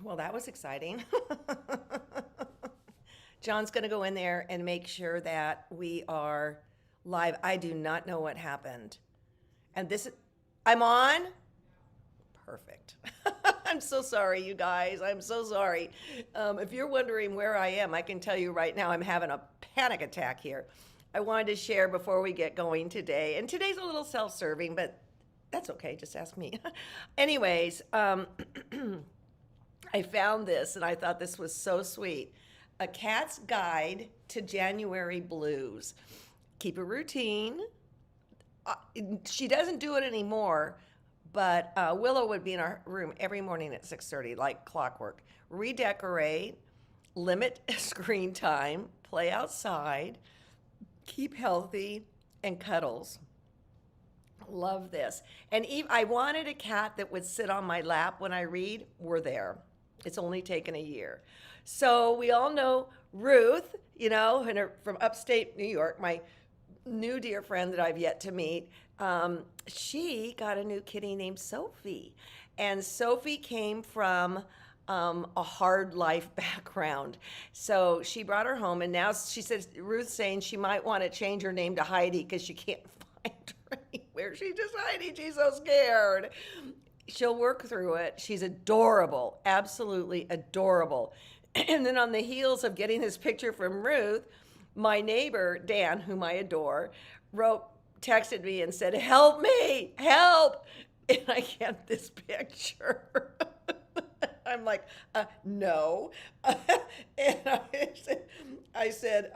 Well, that was exciting. John's going to go in there and make sure that we are live. I do not know what happened. And this, I'm on? Perfect. I'm so sorry, you guys. I'm so sorry. If you're wondering where I am, I can tell you right now I'm having a panic attack here. I wanted to share before we get going today. And today's a little self serving, but that's okay. Just ask me. Anyways, I found this and I thought this was so sweet. A Cat's Guide to January Blues. Keep a routine. She doesn't do it anymore, but Willow would be in our room every morning at 6:30, like clockwork. Redecorate, limit screen time, play outside, keep healthy, and cuddles. Love this. And I wanted a cat that would sit on my lap when I read. We're there. It's only taken a year. So we all know Ruth, from upstate New York, my new dear friend that I've yet to meet. She got a new kitty named Sophie. And Sophie came from a hard life background. So she brought her home, and now she says, Ruth's saying she might want to change her name to Heidi because she can't find her anywhere. She's just Heidi. She's so scared. She'll work through it. She's adorable, absolutely adorable. And then on the heels of getting this picture from Ruth, my neighbor, Dan, whom I adore, texted me and said, help me, help. And I get this picture. I'm like, no. And I said,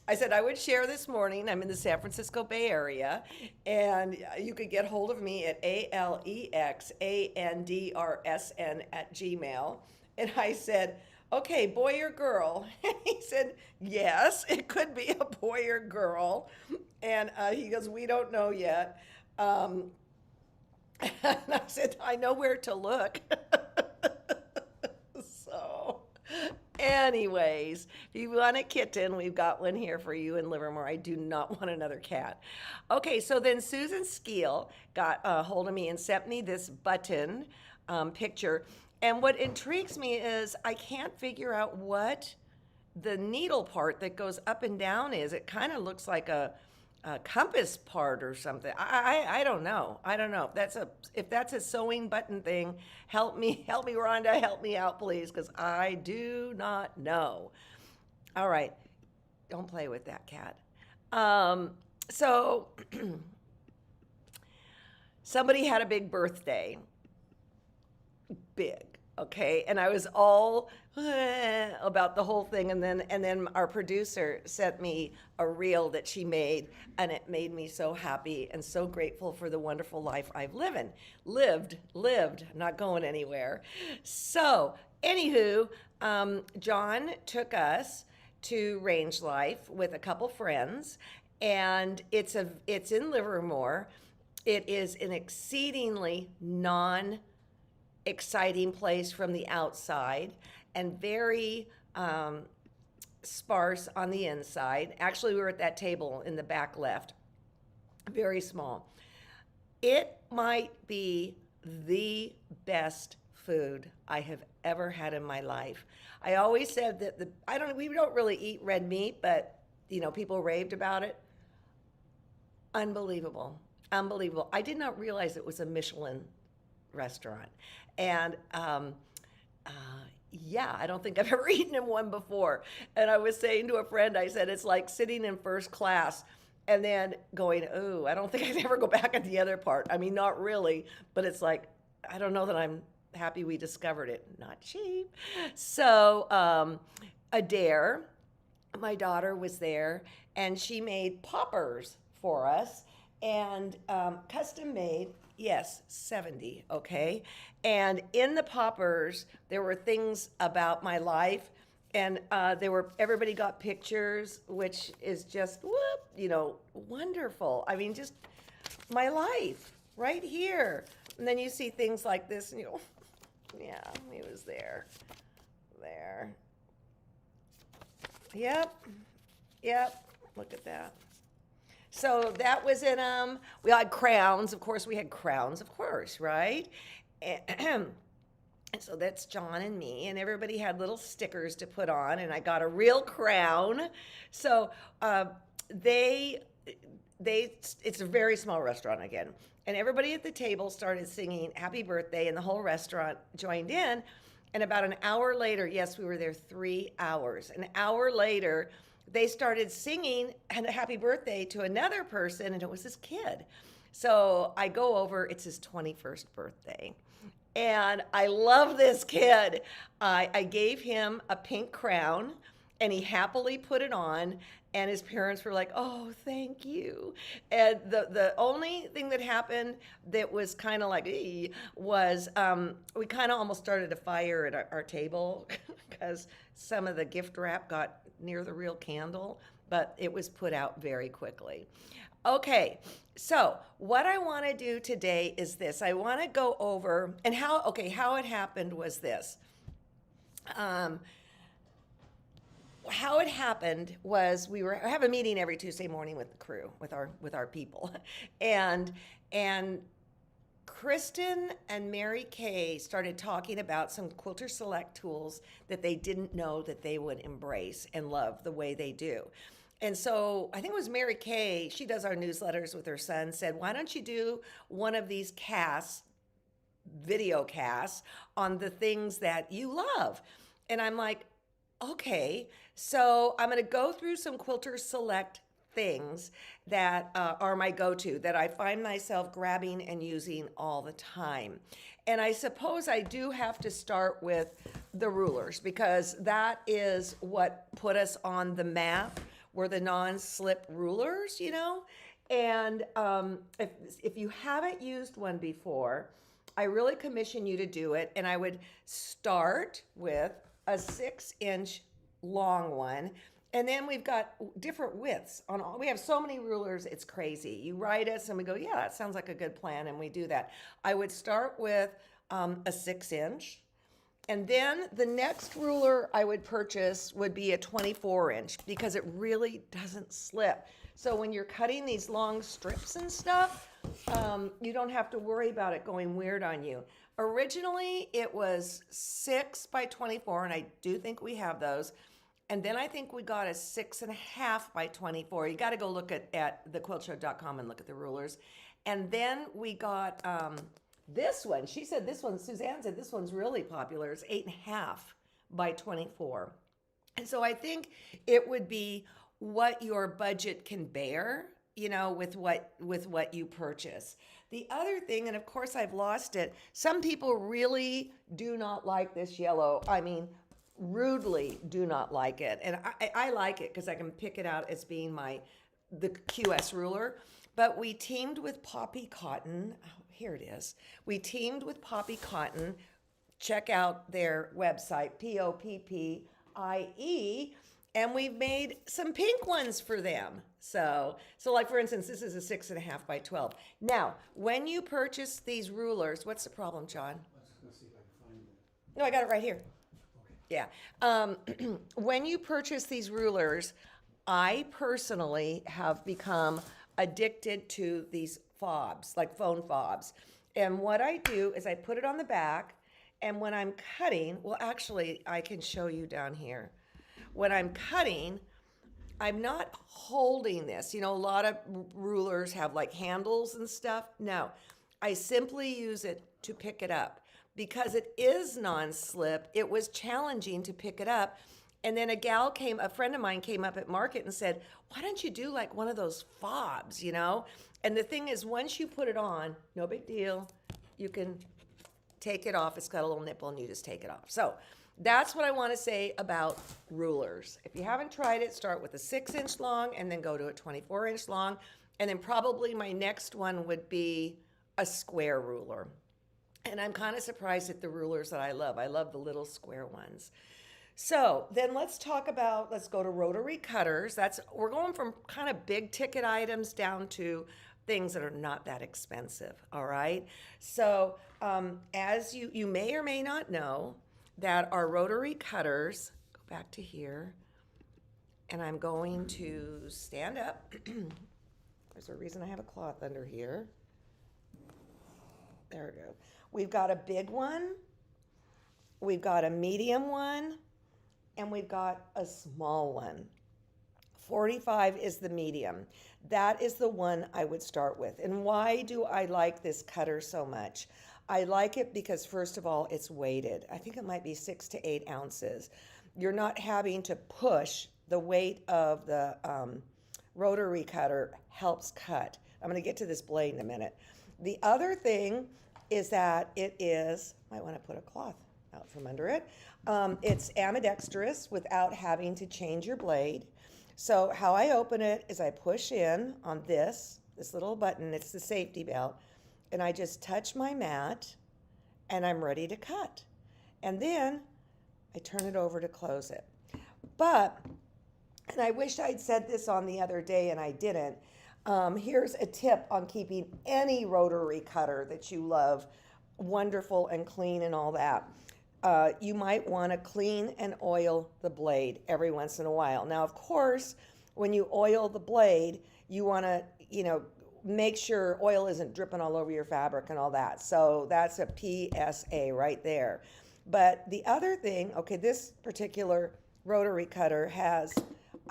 I would share this morning. I'm in the San Francisco Bay Area, and you could get hold of me at alexandrsn@gmail. And I said, okay, boy or girl? And he said, yes, it could be a boy or girl. And he goes, we don't know yet. And I said, I know where to look. So, anyways, if you want a kitten, we've got one here for you in Livermore. I do not want another cat. Okay, so then Susan Skeel got a hold of me and sent me this button picture. And what intrigues me is I can't figure out what the needle part that goes up and down is. It kind of looks like a compass part or something. I don't know. I don't know. If that's a sewing button thing, help me, Rhonda, help me out, please, because I do not know. All right. Don't play with that cat. So somebody had a big birthday. Big. Okay, and I was all about the whole thing, and then our producer sent me a reel that she made, and it made me so happy and so grateful for the wonderful life I've lived, not going anywhere. So, anywho, John took us to Range Life with a couple friends, and it's in Livermore. It is an exceedingly exciting place from the outside and very sparse on the inside. Actually, we were at that table in the back left, very small. It might be the best food I have ever had in my life. I always said that we don't really eat red meat, but people raved about it. Unbelievable. I did not realize it was a Michelin restaurant. And yeah, I don't think I've ever eaten in one before. And I was saying to a friend, I said, it's like sitting in first class and then going, ooh, I don't think I'd ever go back at the other part. I mean, not really, but it's like, I don't know that I'm happy we discovered it. Not cheap. So Adair, my daughter, was there, and she made poppers for us, and custom made. Yes, 70, okay? And in the poppers, there were things about my life, and everybody got pictures, which is just, wonderful. I mean, just my life right here. And then you see things like this, and yeah, he was there. Yep, look at that. So that was in, we had crowns, of course, right? And so that's John and me, and everybody had little stickers to put on, and I got a real crown. So they it's a very small restaurant again, and everybody at the table started singing happy birthday, and the whole restaurant joined in. And about an hour later, yes, we were there 3 hours. An hour later, they started singing and a happy birthday to another person, and it was this kid. So I go over, it's his 21st birthday. And I love this kid. I gave him a pink crown, and he happily put it on. And his parents were like, "Oh, thank you." And the only thing that happened that was kind of like, was we kind of almost started a fire at our table because some of the gift wrap got near the real candle, but it was put out very quickly. Okay, so what I want to do today is this. I want to go over and how it happened was this. How it happened was I have a meeting every Tuesday morning with the crew, with our people, and Kristen and Mary Kay started talking about some Quilter Select tools that they didn't know that they would embrace and love the way they do. And so I think it was Mary Kay, she does our newsletters with her son, said, "Why don't you do one of these video casts on the things that you love?" And I'm like, okay, so I'm going to go through some Quilter Select things that are my go-to, that I find myself grabbing and using all the time. And I suppose I do have to start with the rulers, because that is what put us on the map, were the non-slip rulers, And if you haven't used one before, I really commission you to do it. And I would start with a 6-inch long one. And then we've got different widths on all. We have so many rulers, it's crazy. You write us and we go, yeah, that sounds like a good plan, and we do that. I would start with a 6-inch. And then the next ruler I would purchase would be a 24-inch, because it really doesn't slip. So when you're cutting these long strips and stuff, you don't have to worry about it going weird on you. Originally, it was 6 by 24, and I do think we have those. And then I think we got a 6.5 by 24. You got to go look at thequiltshow.com and look at the rulers. And then we got this one. She said this one, Suzanne said this one's really popular. It's 8.5 by 24. And so I think it would be what your budget can bear, with what you purchase. The other thing, and of course I've lost it, some people really do not like this yellow. I mean, rudely do not like it. And I like it because I can pick it out as being the QS ruler. But we teamed with Poppy Cotton. Oh, here it is. We teamed with Poppy Cotton. Check out their website, POPPIE. And we've made some pink ones for them. So like, for instance, this is a 6.5 by 12. Now, when you purchase these rulers, what's the problem, John? I was going to see if I can find it. No, I got it right here. Okay. Yeah. When you purchase these rulers, I personally have become addicted to these fobs, like phone fobs. And what I do is I put it on the back, and when I'm cutting, well, actually, I can show you down here. When I'm cutting, I'm not holding this. A lot of rulers have like handles and stuff. No, I simply use it to pick it up. Because it is non-slip, it was challenging to pick it up. And then a friend of mine came up at market and said, "Why don't you do like one of those fobs, And the thing is, once you put it on, no big deal. You can take it off. It's got a little nipple and you just take it off. So that's what I want to say about rulers. If you haven't tried it, start with a 6-inch long and then go to a 24-inch long. And then probably my next one would be a square ruler. And I'm kind of surprised at the rulers that I love. I love the little square ones. So then let's go to rotary cutters. We're going from kind of big ticket items down to things that are not that expensive, all right? So as you may or may not know, that our rotary cutters, go back to here, and I'm going to stand up. There's a reason I have a cloth under here. There we go. We've got a big one, we've got a medium one, and we've got a small one. 45 is the medium. That is the one I would start with. And why do I like this cutter so much? I like it because, first of all, it's weighted. I think it might be 6 to 8 ounces. You're not having to push. The weight of the rotary cutter helps cut. I'm going to get to this blade in a minute. The other thing is that it is, might want to put a cloth out from under it. It's ambidextrous without having to change your blade. So how I open it is I push in on this little button. It's the safety belt. And I just touch my mat and I'm ready to cut. And then I turn it over to close it. But, and I wish I'd said this on the other day and I didn't, here's a tip on keeping any rotary cutter that you love wonderful and clean and all that. You might want to clean and oil the blade every once in a while. Now, of course, when you oil the blade, you want to, make sure oil isn't dripping all over your fabric and all that. So that's a PSA right there. But the other thing, okay, this particular rotary cutter has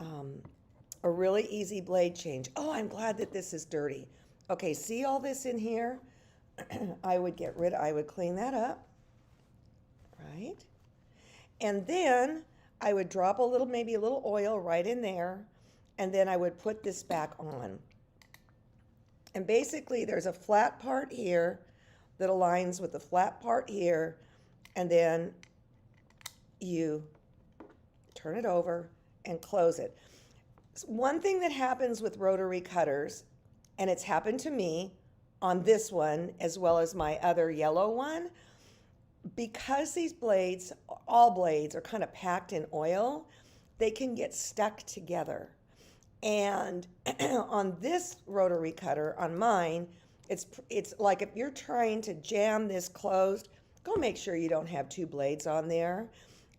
a really easy blade change. Oh, I'm glad that this is dirty. Okay, see all this in here? I would clean that up. Right? And then I would drop maybe a little oil right in there, and then I would put this back on. And basically there's a flat part here that aligns with the flat part here, and then you turn it over and close it. One thing that happens with rotary cutters, and it's happened to me on this one as well as my other yellow one, because these blades, all blades, are kind of packed in oil, they can get stuck together. And on this rotary cutter, on mine, it's like if you're trying to jam this closed, go make sure you don't have two blades on there.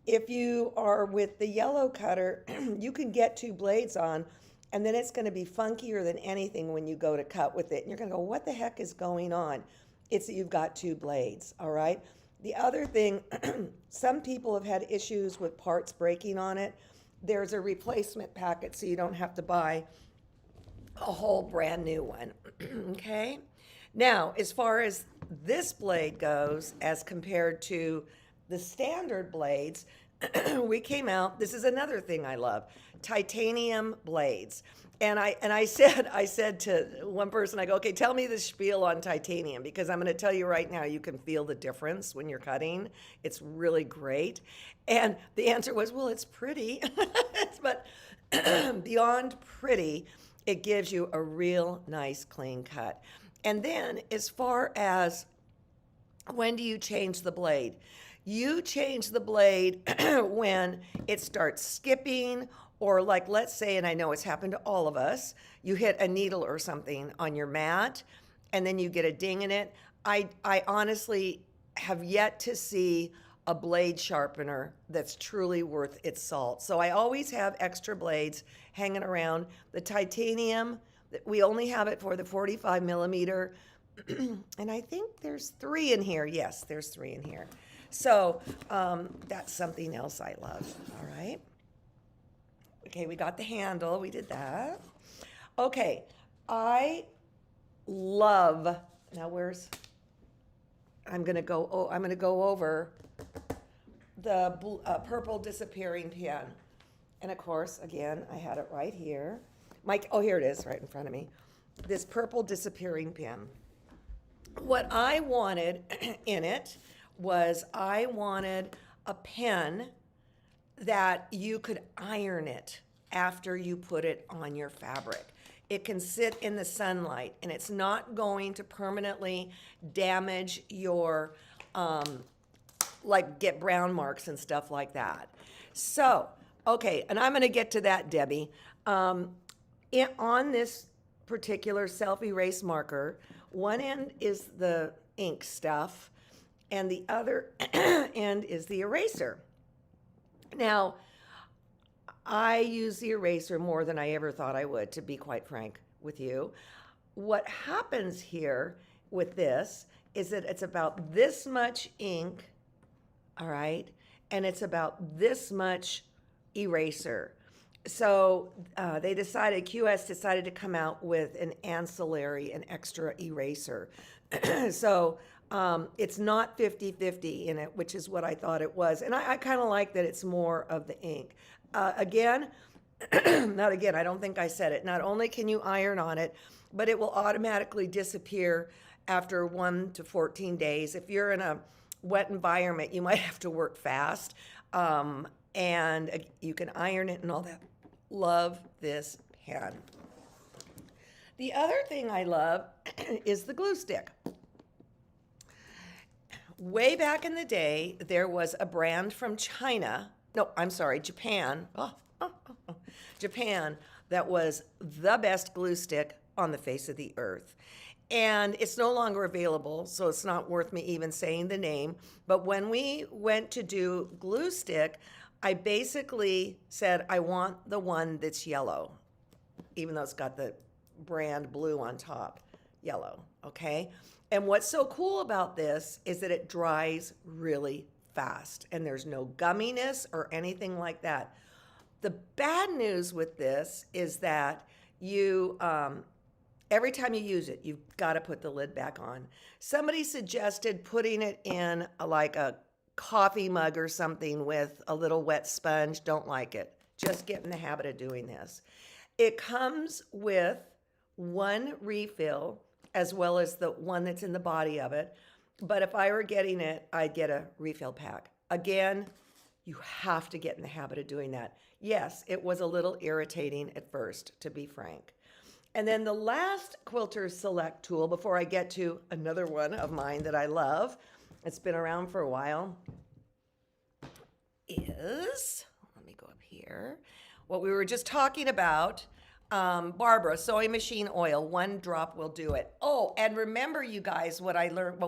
If you are with the yellow cutter, you can get two blades on, and then it's going to be funkier than anything when you go to cut with it. And you're going to go, what the heck is going on? It's that you've got two blades, all right? The other thing, some people have had issues with parts breaking on it. There's a replacement packet so you don't have to buy a whole brand new one, okay? Now, as far as this blade goes, as compared to the standard blades, we came out, this is another thing I love, titanium blades. And I said to one person, I go, okay, tell me the spiel on titanium, because I'm going to tell you right now, you can feel the difference when you're cutting. It's really great. And the answer was, well, it's pretty. But beyond pretty, it gives you a real nice clean cut. And then as far as when do you change the blade? You change the blade when it starts skipping, or like, let's say, and I know it's happened to all of us, you hit a needle or something on your mat and then you get a ding in it. I honestly have yet to see a blade sharpener that's truly worth its salt. So I always have extra blades hanging around. The titanium, we only have it for the 45 millimeter. And I think there's 3 in here. Yes, there's 3 in here. So that's something else I love. All right. Okay, we got the handle. We did that. Okay, I love, now where's, I'm going to go over the purple disappearing pen. And of course, again, I had it right here. Oh, here it is, right in front of me. This purple disappearing pen. What I wanted in it was I wanted a pen that you could iron it after you put it on your fabric. It can sit in the sunlight and it's not going to permanently damage your, like get brown marks and stuff like that. So, okay, and I'm gonna get to that, Debbie. On this particular self-erase marker, one end is the ink stuff and the other end is the eraser. Now, I use the eraser more than I ever thought I would, to be quite frank with you. What happens here with this is that it's about this much ink all right? And it's about this much eraser. So QS decided to come out with an ancillary, an extra eraser. So it's not 50-50 in it, which is what I thought it was. And I kind of like that it's more of the ink. Again, not again, I don't think I said it. Not only can you iron on it, but it will automatically disappear after 1 to 14 days. If you're in a wet environment, you might have to work fast. And you can iron it and all that. Love this pen. The other thing I love is the glue stick. Way back in the day, there was a brand from China. No, I'm sorry, Japan. Japan, that was the best glue stick on the face of the earth. And it's no longer available, so it's not worth me even saying the name. But when we went to do glue stick, I basically said, I want the one that's yellow, even though it's got the brand blue on top, yellow, okay? And what's so cool about this is that it dries really fast, and there's no gumminess or anything like that. The bad news with this is that you, every time you use it, you've got to put the lid back on. Somebody suggested putting it in like a coffee mug or something with a little wet sponge. Don't like it. Just get in the habit of doing this. It comes with one refill as well as the one that's in the body of it. But if I were getting it, I'd get a refill pack. Again, you have to get in the habit of doing that. Yes, it was a little irritating at first, to be frank. And then the last Quilter Select tool, before I get to another one of mine that I love, it's been around for a while, is, let me go up here, what we were just talking about, Barbara, sewing machine oil, 1 drop will do it. Oh, and remember, you guys, what I learned,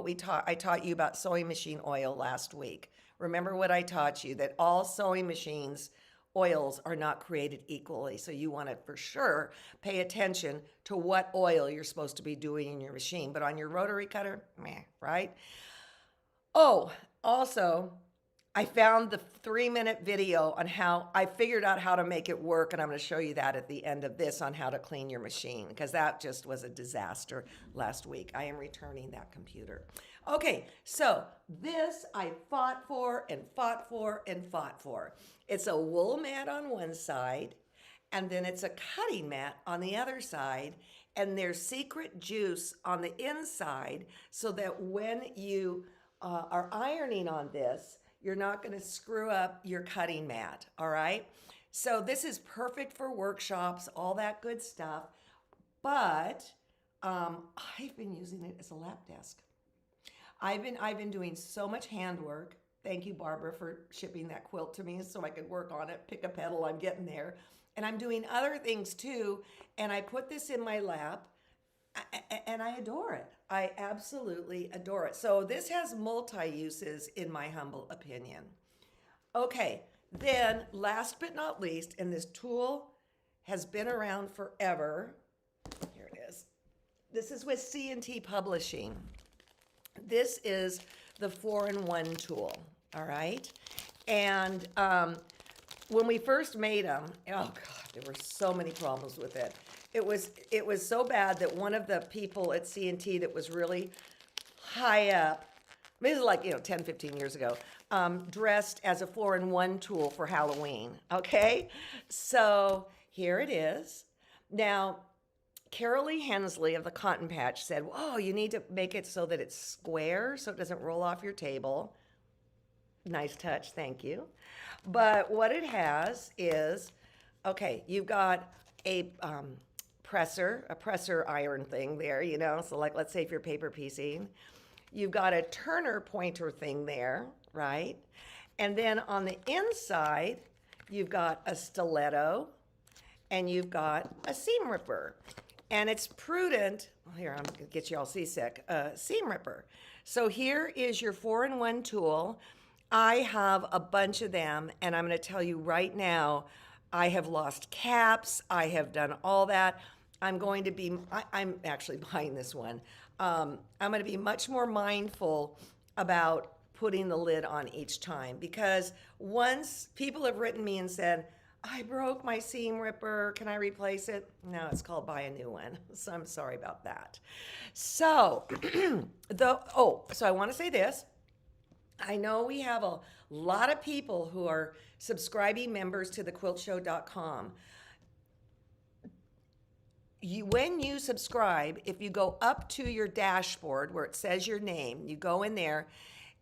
I taught you about sewing machine oil last week. Remember what I taught you, that all sewing machines oils are not created equally. So you want to for sure pay attention to what oil you're supposed to be doing in your machine. But on your rotary cutter, meh, right? Oh, also, I found the 3-minute video on how I figured out how to make it work, and I'm going to show you that at the end of this on how to clean your machine, because that just was a disaster last week. I am returning that computer. Okay, so this I fought for and fought for and fought for. It's a wool mat on one side, and then it's a cutting mat on the other side, and there's secret juice on the inside so that when you are ironing on this, you're not going to screw up your cutting mat, all right? So this is perfect for workshops, all that good stuff, but I've been using it as a lap desk. I've been doing so much handwork. Thank you, Barbara, for shipping that quilt to me so I could work on it, pick a petal, I'm getting there. And I'm doing other things too, and I put this in my lap, and I adore it. I absolutely adore it. So this has multi-uses in my humble opinion. Okay, then last but not least, and this tool has been around forever. Here it is. This is with C&T Publishing. This is the 4-in-1 tool, all right? And when we first made them, oh God, there were so many problems with it. It was so bad that one of the people at C&T that was really high up, this is like, 10, 15 years ago, dressed as a 4-in-1 tool for Halloween, okay? So here it is. Now, Carolee Hensley of the Cotton Patch said, oh, you need to make it so that it's square so it doesn't roll off your table. Nice touch, thank you. But what it has is, okay, you've got a presser iron thing there, so like, let's say if you're paper piecing, you've got a turner pointer thing there, right? And then on the inside, you've got a stiletto and you've got a seam ripper. And it's prudent, well, here, I'm gonna get you all seasick, seam ripper. So here is your 4-in-1 tool. I have a bunch of them, and I'm gonna tell you right now, I have lost caps, I have done all that. I'm actually buying this one. I'm gonna be much more mindful about putting the lid on each time, because once people have written me and said, I broke my seam ripper, can I replace it? No, it's called buy a new one. So I'm sorry about that. So, so I want to say this. I know we have a lot of people who are subscribing members to thequiltshow.com. When you subscribe, if you go up to your dashboard where it says your name, you go in there.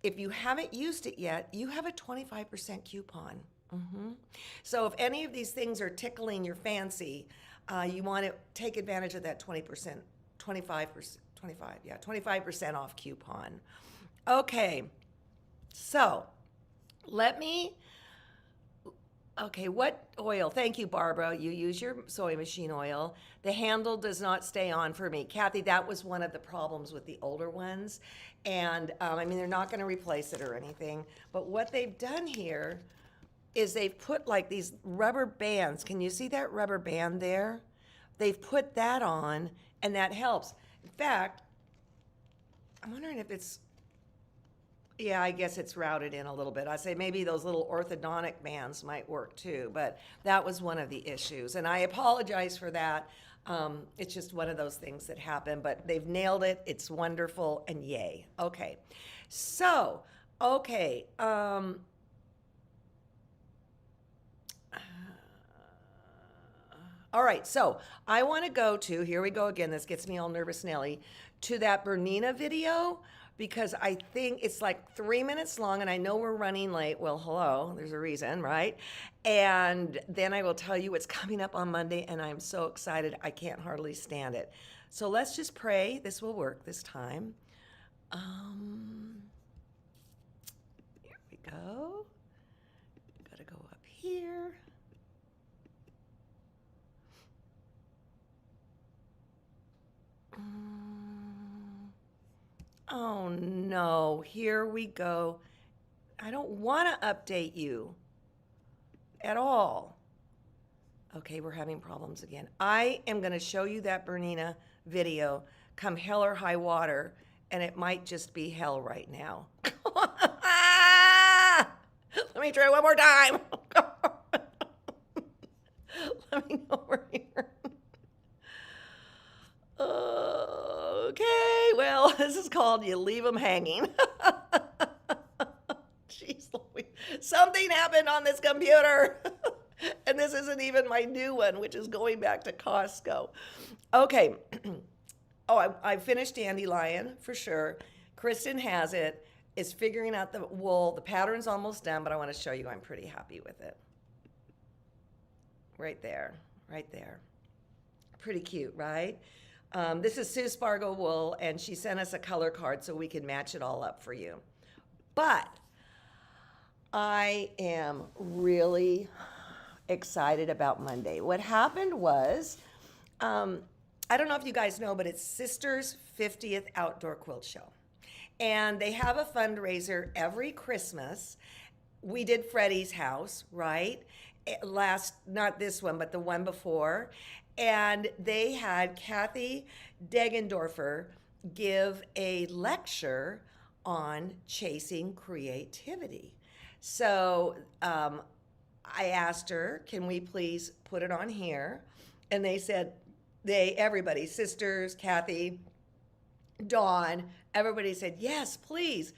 If you haven't used it yet, you have a 25% coupon. So if any of these things are tickling your fancy, you want to take advantage of that 25% off coupon. Okay, so what oil? Thank you, Barbara. You use your sewing machine oil. The handle does not stay on for me. Kathy, that was one of the problems with the older ones. And I mean, they're not going to replace it or anything. But what they've done here is they've put like these rubber bands. Can you see that rubber band there? They've put that on, and that helps. In fact, I'm wondering if it's, yeah, I guess it's routed in a little bit. I say maybe those little orthodontic bands might work too, but that was one of the issues. And I apologize for that. It's just one of those things that happen, but they've nailed it. It's wonderful, and yay. Okay. So, okay. All right, so I want to go to, here we go again, this gets me all nervous Nelly, to that Bernina video, because I think it's like 3 minutes long, and I know we're running late. Well, hello, there's a reason, right? And then I will tell you what's coming up on Monday, and I'm so excited, I can't hardly stand it. So let's just pray this will work this time. Here we go. Gotta go up here. Oh no, here we go. I don't want to update you at all. Okay, we're having problems again. I am going to show you that Bernina video come hell or high water, and it might just be hell right now. Let me try one more time. Let me go over here. Okay, well, this is called You Leave Them Hanging. Jeez Louise. Something happened on this computer. And this isn't even my new one, which is going back to Costco. Okay. Oh, I finished Dandelion for sure. Kristen has it. Is figuring out the wool. The pattern's almost done, but I want to show you I'm pretty happy with it. Right there, right there. Pretty cute, right? This is Sue Spargo wool, and she sent us a color card so we can match it all up for you. But I am really excited about Monday. What happened was, I don't know if you guys know, but it's Sister's 50th Outdoor Quilt Show. And they have a fundraiser every Christmas. We did Freddie's house, right? Not this one, but the one before. And they had Kathy Deggendorfer give a lecture on chasing creativity. So I asked her, can we please put it on here? And they said, everybody, sisters, Kathy, Dawn, everybody said, yes, please.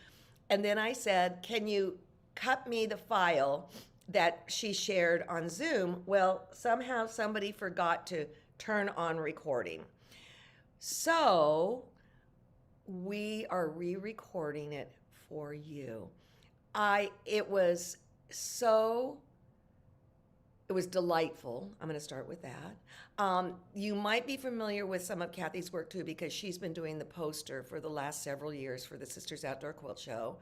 And then I said, can you cut me the file that she shared on Zoom? Well, somehow somebody forgot to turn on recording. So we are re-recording it for you. It was delightful. I'm going to start with that. You might be familiar with some of Kathy's work too, because she's been doing the poster for the last several years for the Sisters Outdoor Quilt Show.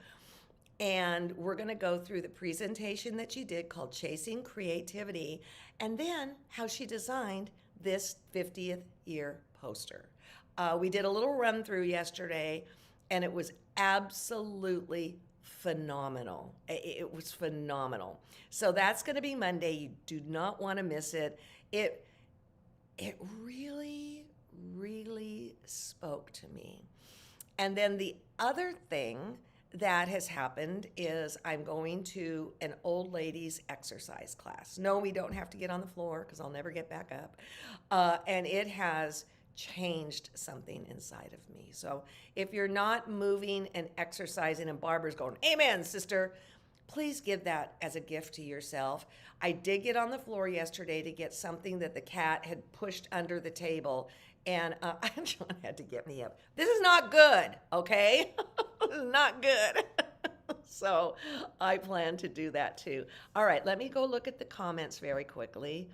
And we're going to go through the presentation that she did called Chasing Creativity, and then how she designed this 50th year poster. We did a little run through yesterday, and it was absolutely phenomenal. It was phenomenal. So that's going to be Monday. You do not want to miss it. It really, really spoke to me. And then the other thing that has happened is I'm going to an old ladies exercise class. No, we don't have to get on the floor because I'll never get back up. And it has changed something inside of me. So if you're not moving and exercising and Barbara's going, amen, sister, please give that as a gift to yourself. I did get on the floor yesterday to get something that the cat had pushed under the table, and John had to get me up. This is not good, okay? This is not good. So I plan to do that too. All right, let me go look at the comments very quickly.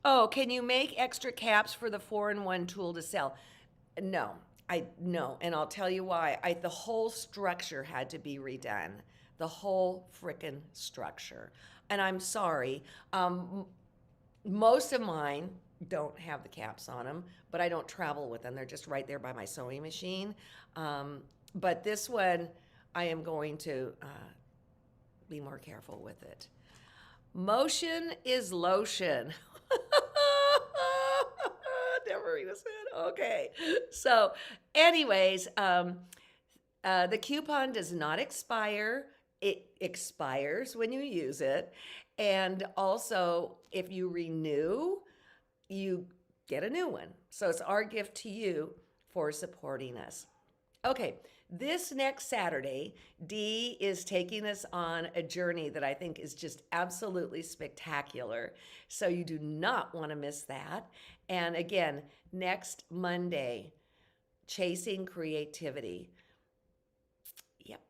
Oh, can you make extra caps for the 4-in-1 tool to sell? No, no, and I'll tell you why. The whole structure had to be redone. The whole frickin' structure. And I'm sorry. Most of mine don't have the caps on them, but I don't travel with them. They're just right there by my sewing machine. But this one, I am going to be more careful with it. Motion is lotion. Never even said. Okay. So, anyways, the coupon does not expire. It expires when you use it. And also, if you renew, you get a new one. So it's our gift to you for supporting us. Okay, this next Saturday, Dee is taking us on a journey that I think is just absolutely spectacular. So you do not want to miss that. And again, next Monday, Chasing Creativity. Yep,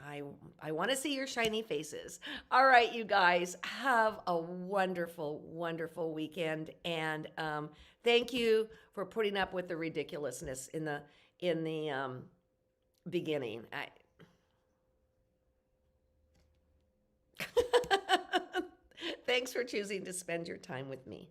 I want to see your shiny faces. All right, you guys, have a wonderful, wonderful weekend. And thank you for putting up with the ridiculousness in the beginning. Thanks for choosing to spend your time with me.